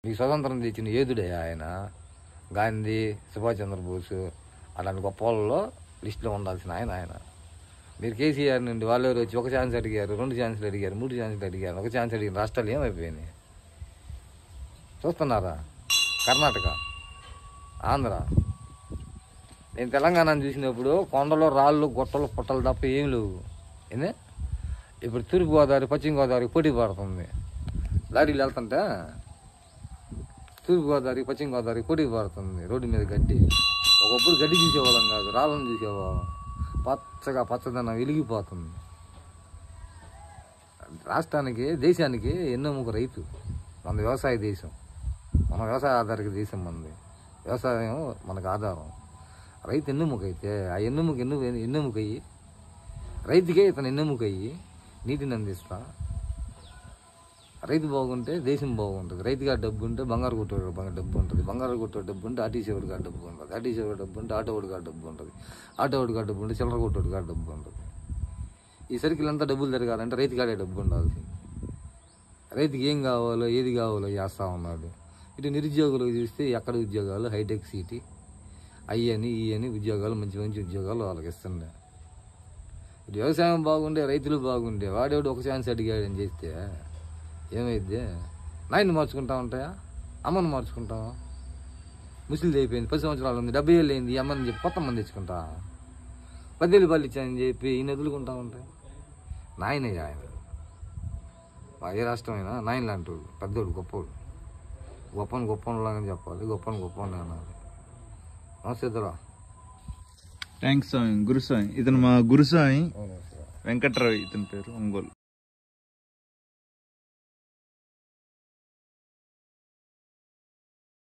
మీకు స్వతంత్రం తెచ్చిన ఏదుడే ఆయన. గాంధీ, సుభాష్ చంద్రబోస్ అలాంటి గొప్ప వాళ్ళలో లిస్టులో ఉండాల్సిన ఆయన. మీరు కేసీఆర్ నుండి వాళ్ళు వచ్చి ఒక ఛాన్స్ అడిగారు, 2 ఛాన్సులు అడిగారు, 3 ఛాన్సులు అడిగారు, ఒక ఛాన్స్ అడిగిన రాష్ట్రాలు ఏమైపోయినాయి చూస్తున్నారా? కర్ణాటక, ఆంధ్ర. నేను తెలంగాణను చూసినప్పుడు కొండలు, రాళ్ళు, గుట్టలు, పుట్టలు తప్ప ఏం లేవు. ఏంది ఇప్పుడు తూర్పుగోదావరి, పశ్చిమ గోదావరి పోటీ పడుతుంది. లారీలు వెళ్తుంటే తూర్పుగోదావరి, పశ్చిమ గోదావరి పోటీ పడుతుంది. రోడ్డు మీద గడ్డి. ఒకప్పుడు గడ్డి చూసేవాళ్ళం కాదు, రాళ్ళని చూసేవాళ్ళం. పచ్చగా పచ్చదనం వెలిగిపోతుంది. రాష్ట్రానికి, దేశానికి ఎన్నోముక రైతు. మన వ్యవసాయ దేశం, మన వ్యవసాయ ఆధారిత దేశం మనది. వ్యవసాయం మనకు ఆధారం. రైతు ఎన్నెముక అయితే ఆ ఎన్నెముక అయ్యి రైతుకే ఇతను ఎన్నెముక అయ్యి నీటిని అందిస్తా. రైతు బాగుంటే దేశం బాగుంటుంది. రైతుగా డబ్బు ఉంటే బంగారు కొట్టేవాడు డబ్బు ఉంటుంది. బంగారు కొట్టే డబ్బు ఉంటే ఆర్టీసీవాడిగా డబ్బు ఉంటుంది. ఆర్టీసీవాడి డబ్బు ఉంటే ఆటోవాడిగా డబ్బు ఉంటుంది. ఆటోవాడిగా డబ్బు ఉంటే చిల్లర కొట్టేవాడిగా డబ్బు ఉంటుంది. ఈ సర్కిల్ అంతా డబ్బులు తిరగాలంటే రైతుగాడే డబ్బు ఉండాల్సింది. రైతుకి ఏం కావాలో ఏది కావాలో చేస్తూ ఉన్నాడు. ఇటు నిరుద్యోగులకు చూస్తే ఎక్కడ ఉద్యోగాలు, హైటెక్ సిటీ అయ్యని ఇయ్యని ఉద్యోగాలు, మంచి మంచి ఉద్యోగాలు వాళ్ళకి ఇస్తున్నాయి. ఇటు వ్యవసాయం బాగుండే, రైతులు బాగుండే, వాడేవాడు ఒక ఛాన్స్ అడిగాడని చేస్తే ఏమైద్ది? నాయన్ని మార్చుకుంటా ఉంటాయా? అమ్మని మార్చుకుంటావా? ముసలిది అయిపోయింది, 10 సంవత్సరాలు ఉంది, 70 ఏళ్ళు అయింది, ఈ అమ్మని చెప్పి కొత్త మంది తెచ్చుకుంటా. 10 ఏళ్ళు పళ్ళు ఇచ్చాయని చెప్పి ఈయన వదులుకుంటా ఉంటాయి. నాయనయ్య ఆయన. ఏ రాష్ట్రమైనా నాయన లాంటి వాడు, పెద్దోడు, గొప్పోడు. గొప్పలాగా చెప్పాలి, గొప్పని అనాలి. నమస్తే దొరా. థ్యాంక్స్ స్వామి. గురుస్వామి, ఇతను మా గురుస్వామి వెంకట్రావు, ఇతని పేరు ఒంగోలు.